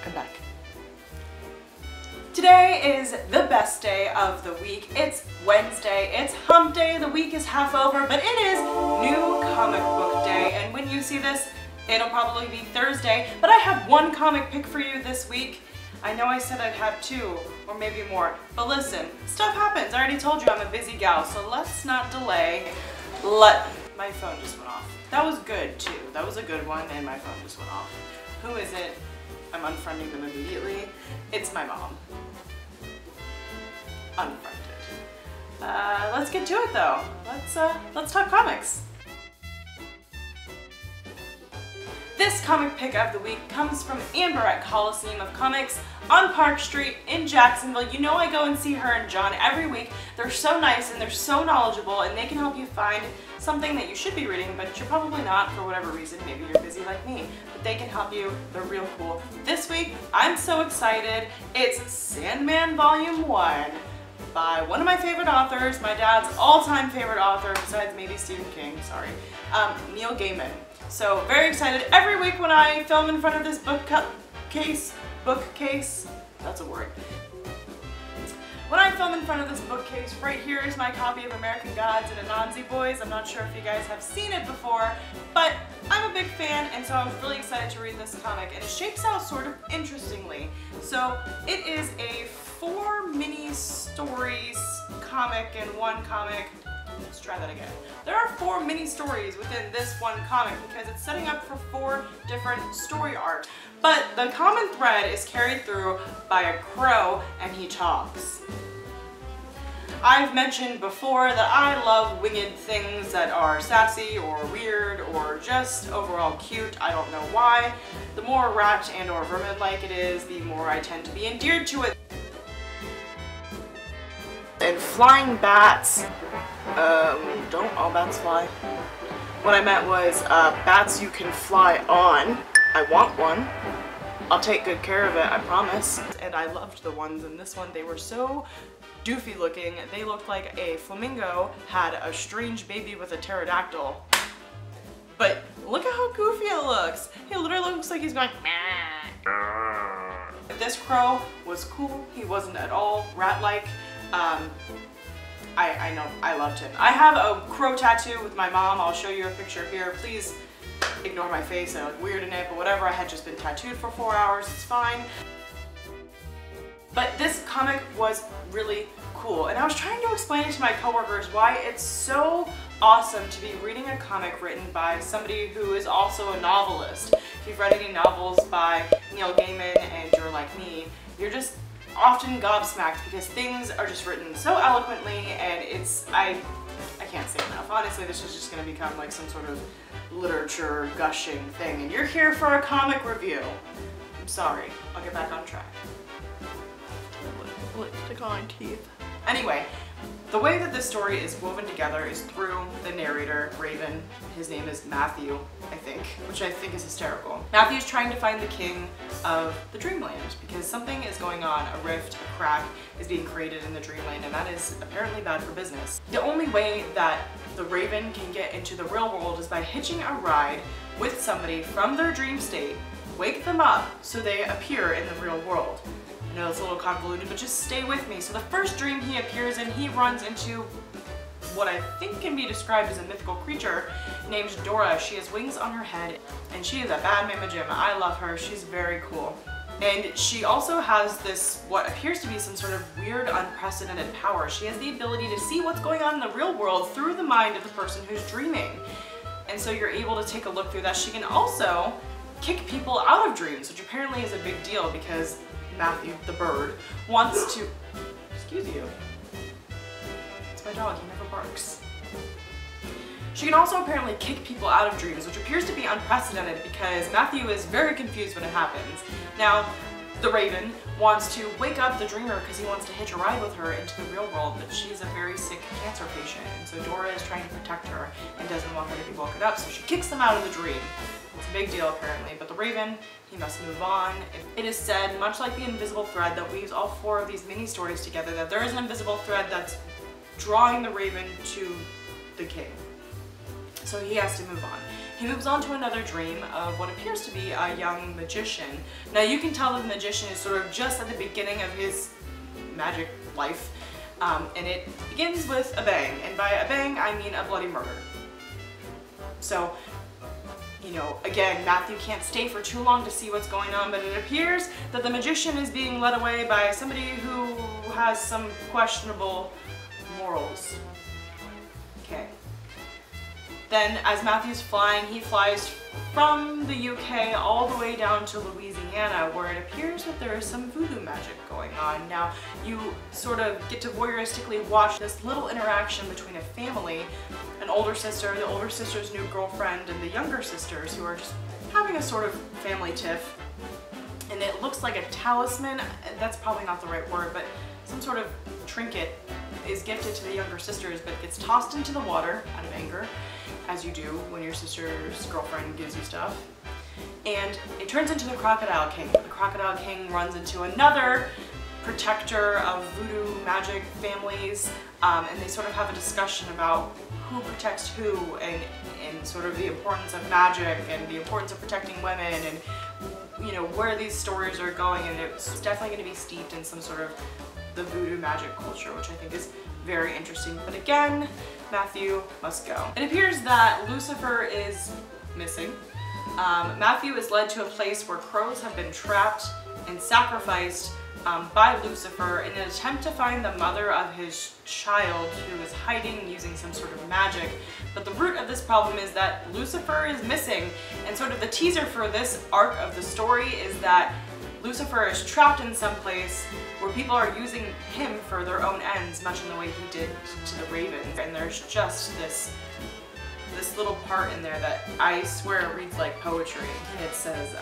I'm back. Today is the best day of the week. It's Wednesday, it's hump day, the week is half over, but it is new comic book day, and when you see this, it'll probably be Thursday, but I have one comic pick for you this week. I know I said I'd have two, or maybe more, but listen, stuff happens. I already told you I'm a busy gal, so let's not delay. My phone just went off. That was good too. That was a good one, and my phone just went off. Who is it? I'm unfriending them immediately. It's my mom. Unfriended. Let's get to it though. Let's talk comics. This comic pick of the week comes from Amber at Coliseum of Comics on Park Street in Jacksonville. You know I go and see her and John every week. They're so nice and they're so knowledgeable, and they can help you find something that you should be reading, but you're probably not for whatever reason. Maybe you're busy like me, but they can help you. They're real cool. This week, I'm so excited. It's Sandman Volume 1 by one of my favorite authors, my dad's all-time favorite author, besides maybe Stephen King, sorry, Neil Gaiman. So very excited. Every week when I film in front of this bookcase, that's a word. When I film in front of this bookcase, right here is my copy of American Gods and Anansi Boys. I'm not sure if you guys have seen it before, but I'm a big fan, and so I was really excited to read this comic, and it shapes out sort of interestingly. So it is a 4 mini stories comic in one comic. Let's try that again. There are 4 mini stories within this one comic because it's setting up for 4 different story arcs. But the common thread is carried through by a crow, and he talks. I've mentioned before that I love winged things that are sassy or weird or just overall cute. I don't know why. The more rat and or vermin-like it is, the more I tend to be endeared to it. And flying bats. Don't all bats fly? What I meant was bats you can fly on. I want one. I'll take good care of it, I promise. And I loved the ones in this one. They were so doofy looking. They looked like a flamingo had a strange baby with a pterodactyl. But look at how goofy it looks. He literally looks like he's going meh. This crow was cool. He wasn't at all rat-like. I know, I loved him. I have a crow tattoo with my mom. I'll show you a picture here. Please ignore my face. I look weird in it, but whatever. I had just been tattooed for 4 hours. It's fine. But this comic was really cool, and I was trying to explain it to my coworkers why it's so awesome to be reading a comic written by somebody who is also a novelist. If you've read any novels by Neil Gaiman and you're like me, you're just often gobsmacked because things are just written so eloquently, and I can't say enough. Honestly, this is just going to become like some sort of literature gushing thing, and you're here for a comic review. I'm sorry. I'll get back on track. Lipstick on teeth. Anyway, the way that this story is woven together is through the narrator, Raven. His name is Matthew, I think, which I think is hysterical. Matthew's trying to find the king of the Dreamland because something is going on. A rift, a crack is being created in the Dreamland, and that is apparently bad for business. The only way that the Raven can get into the real world is by hitching a ride with somebody from their dream state, wake them up so they appear in the real world. I know it's a little convoluted, but just stay with me. So the first dream he appears in, he runs into what I think can be described as a mythical creature named Dora. She has wings on her head, and she is a bad mama Jim. I love her. She's very cool. And she also has this, what appears to be some sort of weird, unprecedented power. She has the ability to see what's going on in the real world through the mind of the person who's dreaming. And so you're able to take a look through that. She can also kick people out of dreams, which apparently is a big deal because Matthew, the bird, wants to... Excuse you. It's my dog, he never barks. She can also apparently kick people out of dreams, which appears to be unprecedented because Matthew is very confused when it happens. Now, the Raven wants to wake up the dreamer because he wants to hitch a ride with her into the real world, but she's a very sick cancer patient, and so Dora is trying to protect her and doesn't want her to be woken up, so she kicks them out of the dream. It's a big deal apparently, but the Raven, he must move on. It is said, much like the invisible thread that weaves all 4 of these mini stories together, that there is an invisible thread that's drawing the Raven to the king. So he has to move on. he moves on to another dream of what appears to be a young magician. Now you can tell that the magician is sort of just at the beginning of his magic life, and it begins with a bang, and by a bang I mean a bloody murder. So, you know, again, Matthew can't stay for too long to see what's going on, but it appears that the magician is being led away by somebody who has some questionable morals. Okay. Then, as Matthew's flying, he flies from the UK all the way down to Louisiana, where it appears that there is some voodoo magic going on. Now, you sort of get to voyeuristically watch this little interaction between a family, an older sister, the older sister's new girlfriend, and the younger sisters, who are just having a sort of family tiff. And it looks like a talisman, that's probably not the right word, but some sort of trinket is gifted to the younger sisters, but gets tossed into the water out of anger, as you do when your sister's girlfriend gives you stuff. And it turns into the Crocodile King. The Crocodile King runs into another protector of voodoo magic families, and they sort of have a discussion about who protects who, and sort of the importance of magic and the importance of protecting women, and you know, where these stories are going, and it's definitely going to be steeped in some sort of the voodoo magic culture, which I think is very interesting. But again, Matthew must go. It appears that Lucifer is missing. Matthew is led to a place where crows have been trapped and sacrificed by Lucifer in an attempt to find the mother of his child, who is hiding using some sort of magic. But the root of this problem is that Lucifer is missing, and sort of the teaser for this arc of the story is that Lucifer is trapped in some place where people are using him for their own ends, much in the way he did to the ravens. And there's just this little part in there that I swear reads like poetry. It says,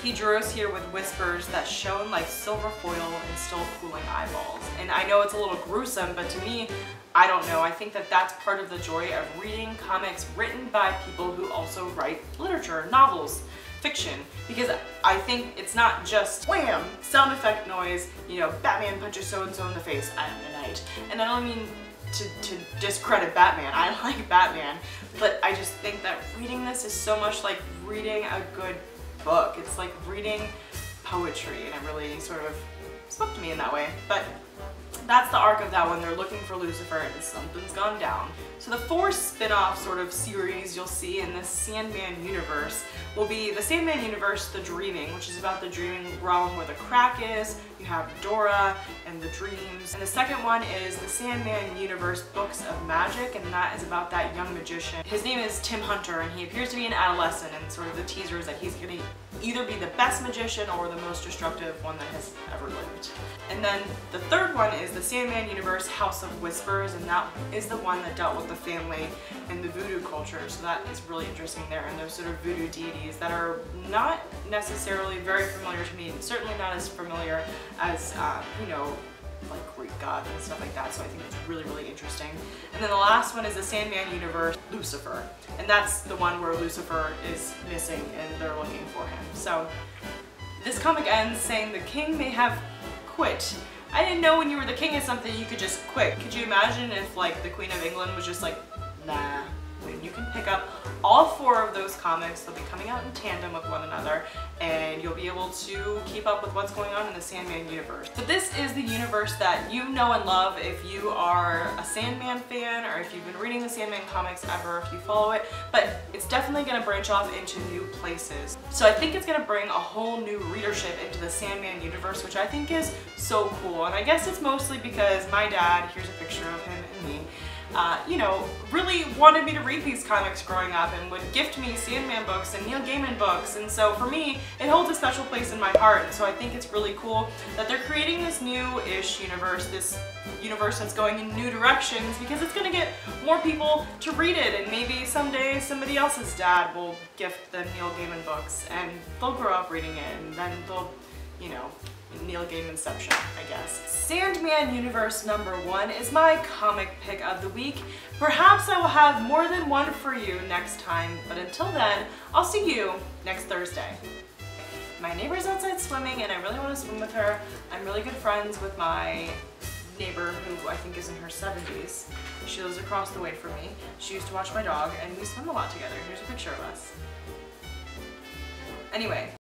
he drew us here with whispers that shone like silver foil and still cooling eyeballs. And I know it's a little gruesome, but to me, I don't know. I think that that's part of the joy of reading comics written by people who also write literature, novels, fiction, because I think it's not just wham, sound effect noise, you know, Batman punches so-and-so in the face at night. And I don't mean to discredit Batman. I like Batman, but I just think that reading this is so much like reading a good book. It's like reading poetry, and it really sort of spoke to me in that way. But that's the arc of that one. They're looking for Lucifer and something's gone down. So the 4 spin-off sort of series you'll see in this Sandman Universe will be the Sandman Universe, The Dreaming, which is about the dreaming realm where the crack is. You have Dora and the dreams. And the second one is the Sandman Universe Books of Magic, and that is about that young magician. His name is Tim Hunter, and he appears to be an adolescent, and sort of the teaser is that he's going to either be the best magician or the most destructive one that has ever lived. And then the third one is the Sandman Universe House of Whispers, and that is the one that dealt with the family and the voodoo culture, so that is really interesting there, and those sort of voodoo deities that are not necessarily very familiar to me, and certainly not as familiar as, you know, like Greek gods and stuff like that, so I think it's really, really interesting. And then the last one is the Sandman Universe Lucifer, and that's the one where Lucifer is missing and they're looking for him. So this comic ends saying the king may have quit. I didn't know when you were the king of something you could just quit. Could you imagine if like the Queen of England was just like, nah. When you can pick up all 4 of those comics, they'll be coming out in tandem with one another, and you'll be able to keep up with what's going on in the Sandman universe. So this is the universe that you know and love if you are a Sandman fan, or if you've been reading the Sandman comics ever, if you follow it, but it's definitely going to branch off into new places. So I think it's going to bring a whole new readership into the Sandman universe, which I think is so cool. And I guess it's mostly because my dad, here's a picture of him and me, you know, really wanted me to read these comics growing up and would gift me Sandman books and Neil Gaiman books, and so for me it holds a special place in my heart. And so I think it's really cool that they're creating this new-ish universe, this universe that's going in new directions, because it's going to get more people to read it, and maybe someday somebody else's dad will gift them Neil Gaiman books and they'll grow up reading it, and then they'll, you know, Neil Gaimanception, I guess. Sandman Universe #1 is my comic pick of the week. Perhaps I will have more than one for you next time, but until then, I'll see you next Thursday. My neighbor's outside swimming and I really want to swim with her. I'm really good friends with my neighbor who I think is in her 70s. She lives across the way from me. She used to watch my dog and we swim a lot together. Here's a picture of us. Anyway,